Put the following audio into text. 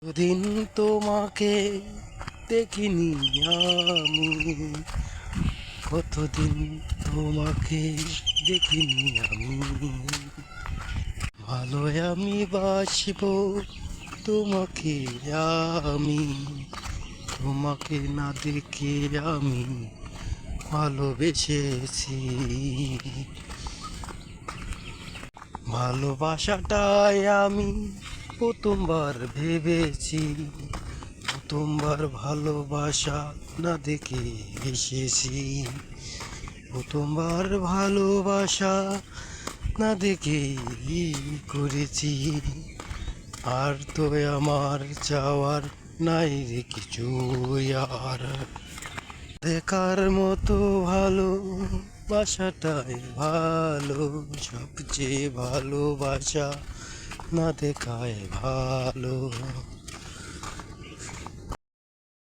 দিন তোমাকে দেখিনি আমি, কতদিন তোমাকে দেখিনি আমি। ভালো আমি বাসব তোমাকে আমি, তোমাকে না দেখে আমি ভালোবেসেছি। ভালোবাসাটাই আমি প্রথমবার ভেবেছি, প্রথমবার ভালোবাসা না দেখে এসেছি, প্রথমবার ভালোবাসা না দেখে করেছি। আর তো আমার চাওয়ার নাই রে কিছু আর, দেখার মতো ভালো বাসাটাই ভালো, সবচেয়ে ভালোবাসা না দেখায় ভালো।